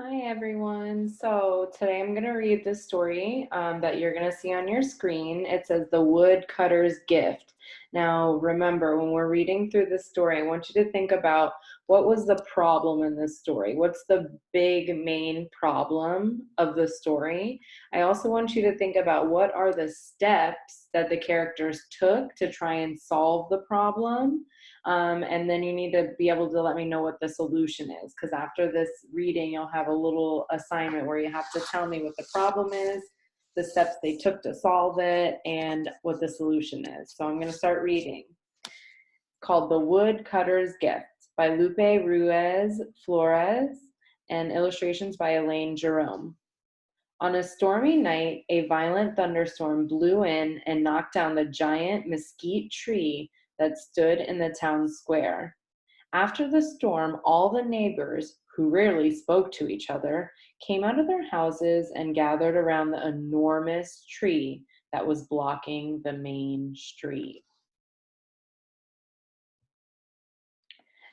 Hi, everyone. So today I'm going to read this story that you're going to see on your screen. It says The Woodcutter's Gift. Now, remember, when we're reading through this story, I want you to think about what was the problem in this story? What's the big main problem of the story? I also want you to think about what are the steps that the characters took to try and solve the problem. And then you need to be able to let me know what the solution is, because after this reading, you'll have a little assignment where you have to tell me what the problem is, the steps they took to solve it, and what the solution is. So I'm going to start reading. Called The Woodcutter's Gift by Lupe Ruiz Flores and illustrations by Elaine Jerome. On a stormy night, a violent thunderstorm blew in and knocked down the giant mesquite tree that stood in the town square. After the storm, all the neighbors, who rarely spoke to each other, came out of their houses and gathered around the enormous tree that was blocking the main street.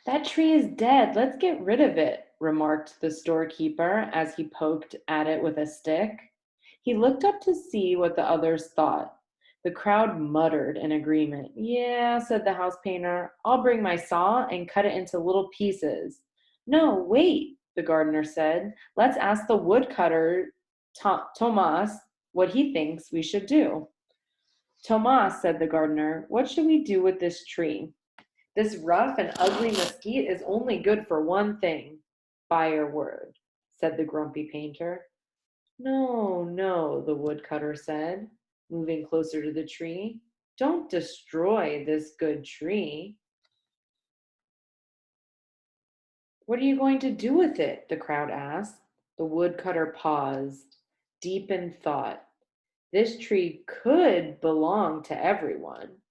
"That tree is dead. Let's get rid of it," remarked the storekeeper as he poked at it with a stick. He looked up to see what the others thought. The crowd muttered in agreement. "Yeah," said the house painter. "I'll bring my saw and cut it into little pieces." "No, wait," the gardener said. "Let's ask the woodcutter, Tomas, what he thinks we should do." "Tomas," said the gardener, "what should we do with this tree?" "This rough and ugly mesquite is only good for one thing, firewood," said the grumpy painter. "No, no," the woodcutter said, moving closer to the tree. "Don't destroy this good tree." "What are you going to do with it?" the crowd asked. The woodcutter paused, deep in thought. "This tree could belong to everyone."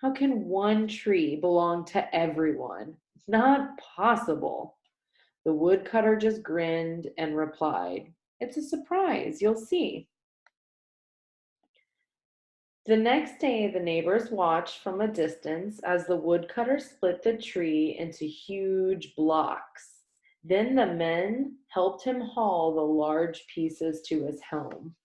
"How can one tree belong to everyone? Not possible." The woodcutter just grinned and replied, "It's a surprise. You'll see." The next day, the neighbors watched from a distance as the woodcutter split the tree into huge blocks. Then the men helped him haul the large pieces to his home.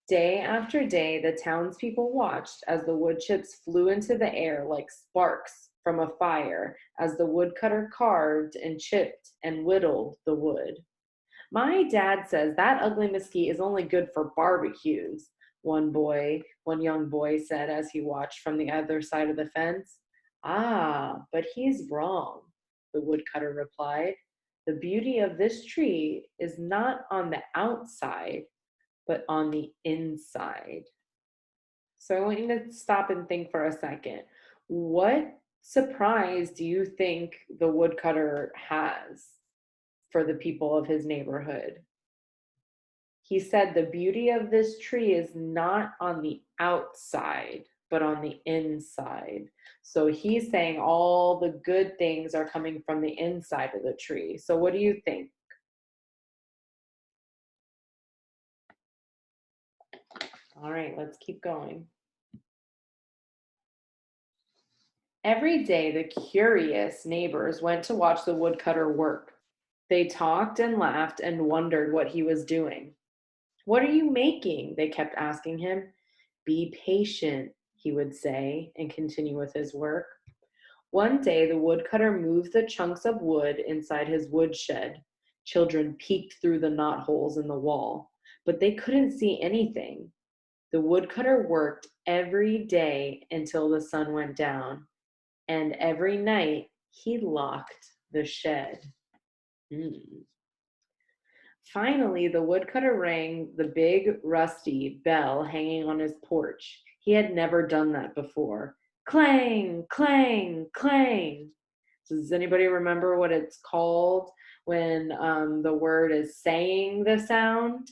Day after day, the townspeople watched as the wood chips flew into the air like sparks from a fire as the woodcutter carved and chipped and whittled the wood. "My dad says that ugly mesquite is only good for barbecues," one young boy said as he watched from the other side of the fence. "Ah, but he's wrong," the woodcutter replied. "The beauty of this tree is not on the outside, but on the inside." So I want you to stop and think for a second. What surprise do you think the woodcutter has for the people of his neighborhood? He said the beauty of this tree is not on the outside, but on the inside. So he's saying all the good things are coming from the inside of the tree. So what do you think? All right, let's keep going. Every day, the curious neighbors went to watch the woodcutter work. They talked and laughed and wondered what he was doing. "What are you making?" they kept asking him. "Be patient," he would say, and continue with his work. One day, the woodcutter moved the chunks of wood inside his woodshed. Children peeked through the knotholes in the wall, but they couldn't see anything. The woodcutter worked every day until the sun went down, and every night he locked the shed. Mm. Finally, the woodcutter rang the big rusty bell hanging on his porch. He had never done that before. Clang, clang, clang. Does anybody remember what it's called when the word is saying the sound?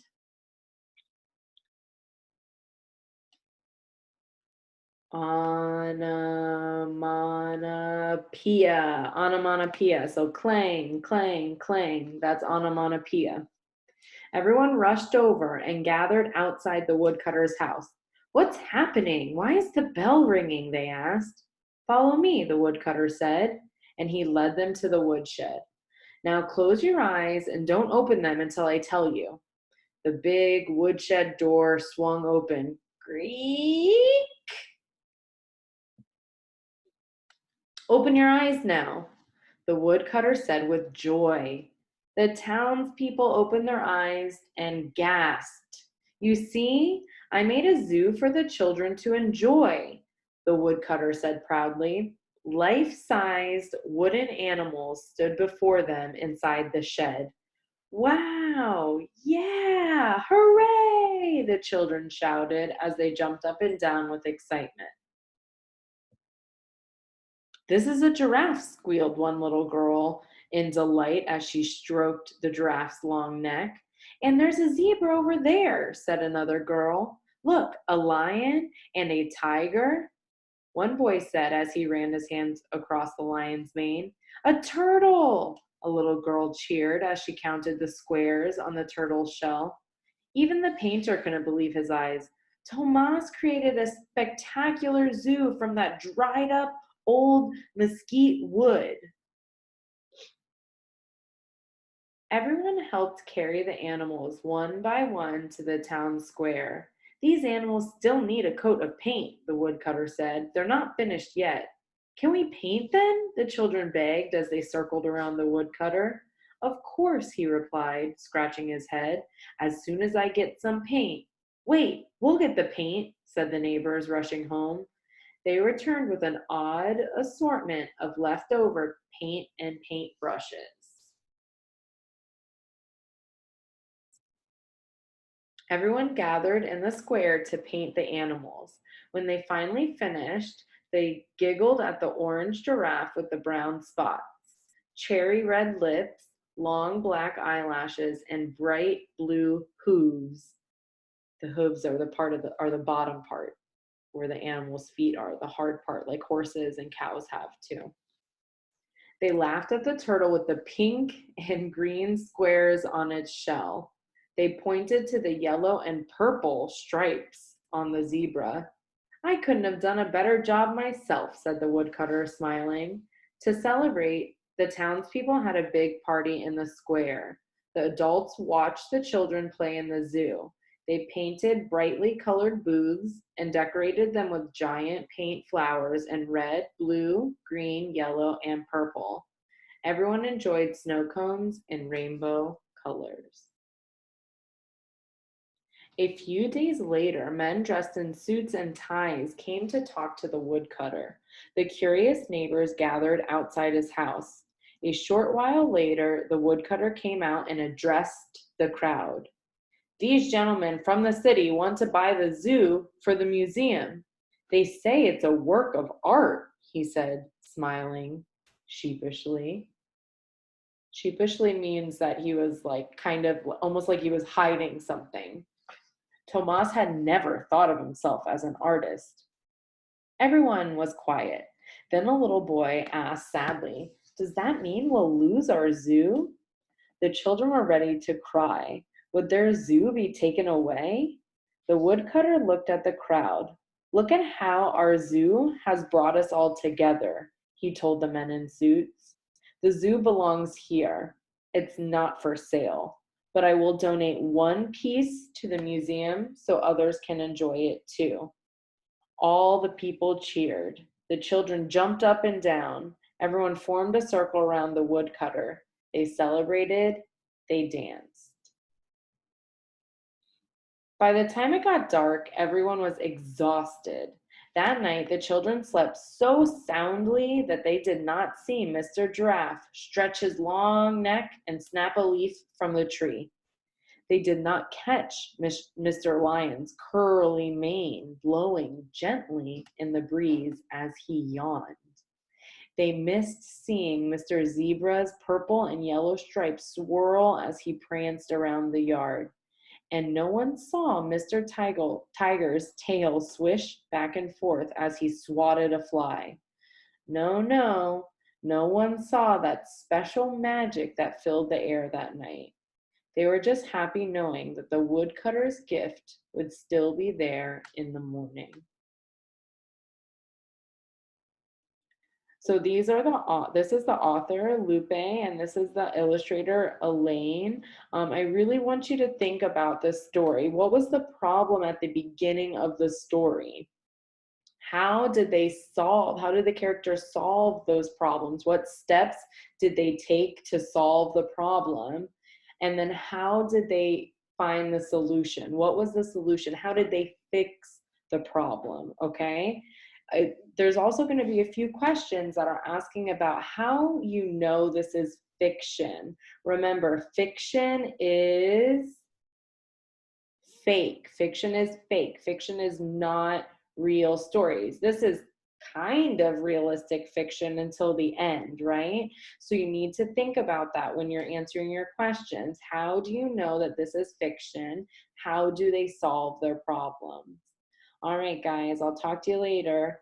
Onomatopoeia. Onomatopoeia. So clang, clang, clang. That's onomatopoeia. Everyone rushed over and gathered outside the woodcutter's house. "What's happening? Why is the bell ringing?" they asked. "Follow me," the woodcutter said, and he led them to the woodshed. Now close your eyes and don't open them until I tell you. The big woodshed door swung open. Creak! Open your eyes now, the woodcutter said with joy. The townspeople opened their eyes and gasped. You see, I made a zoo for the children to enjoy, the woodcutter said proudly. Life-sized wooden animals stood before them inside the shed. Wow! Yeah! Hooray! The children shouted as they jumped up and down with excitement. This is a giraffe, squealed one little girl in delight as she stroked the giraffe's long neck. And there's a zebra over there, said another girl. Look, a lion and a tiger, one boy said as he ran his hands across the lion's mane. A turtle, a little girl cheered as she counted the squares on the turtle's shell. Even the painter couldn't believe his eyes. Tomas created a spectacular zoo from that dried up old mesquite wood. Everyone helped carry the animals one by one to the town square. These animals still need a coat of paint, the woodcutter said. They're not finished yet. Can we paint them? The children begged as they circled around the woodcutter. Of course, he replied, scratching his head, as soon as I get some paint. Wait, we'll get the paint, said the neighbors, rushing home. They returned with an odd assortment of leftover paint and paintbrushes. Everyone gathered in the square to paint the animals. When they finally finished, they giggled at the orange giraffe with the brown spots, cherry red lips, long black eyelashes, and bright blue hooves. The hooves are the bottom part where the animal's feet are, the hard part, like horses and cows have too. They laughed at the turtle with the pink and green squares on its shell. They pointed to the yellow and purple stripes on the zebra. I couldn't have done a better job myself, said the woodcutter, smiling. To celebrate, the townspeople had a big party in the square. The adults watched the children play in the zoo. They painted brightly colored booths and decorated them with giant paint flowers in red, blue, green, yellow, and purple. Everyone enjoyed snow cones in rainbow colors. A few days later, men dressed in suits and ties came to talk to the woodcutter. The curious neighbors gathered outside his house. A short while later, the woodcutter came out and addressed the crowd. These gentlemen from the city want to buy the zoo for the museum. They say it's a work of art, he said, smiling sheepishly. Sheepishly means that he was like kind of almost like he was hiding something. Tomas had never thought of himself as an artist. Everyone was quiet. Then a little boy asked sadly, does that mean we'll lose our zoo? The children were ready to cry. Would their zoo be taken away? The woodcutter looked at the crowd. Look at how our zoo has brought us all together, he told the men in suits. The zoo belongs here. It's not for sale, but I will donate one piece to the museum so others can enjoy it too. All the people cheered. The children jumped up and down. Everyone formed a circle around the woodcutter. They celebrated, they danced. By the time it got dark, everyone was exhausted. That night, the children slept so soundly that they did not see Mr. Giraffe stretch his long neck and snap a leaf from the tree. They did not catch Mr. Lion's curly mane blowing gently in the breeze as he yawned. They missed seeing Mr. Zebra's purple and yellow stripes swirl as he pranced around the yard. And no one saw Mr. Tiger's tail swish back and forth as he swatted a fly. No, no, no one saw that special magic that filled the air that night. They were just happy knowing that the woodcutter's gift would still be there in the morning. So these are this is the author, Lupe, and this is the illustrator, Elaine. I really want you to think about this story. What was the problem at the beginning of the story? How did the characters solve those problems? What steps did they take to solve the problem? And then how did they find the solution? What was the solution? How did they fix the problem? Okay. There's also going to be a few questions that are asking about how you know this is fiction. Remember, fiction is fake. Fiction is fake. Fiction is not real stories. This is kind of realistic fiction until the end, right? So you need to think about that when you're answering your questions. How do you know that this is fiction? How do they solve their problems? All right, guys, I'll talk to you later.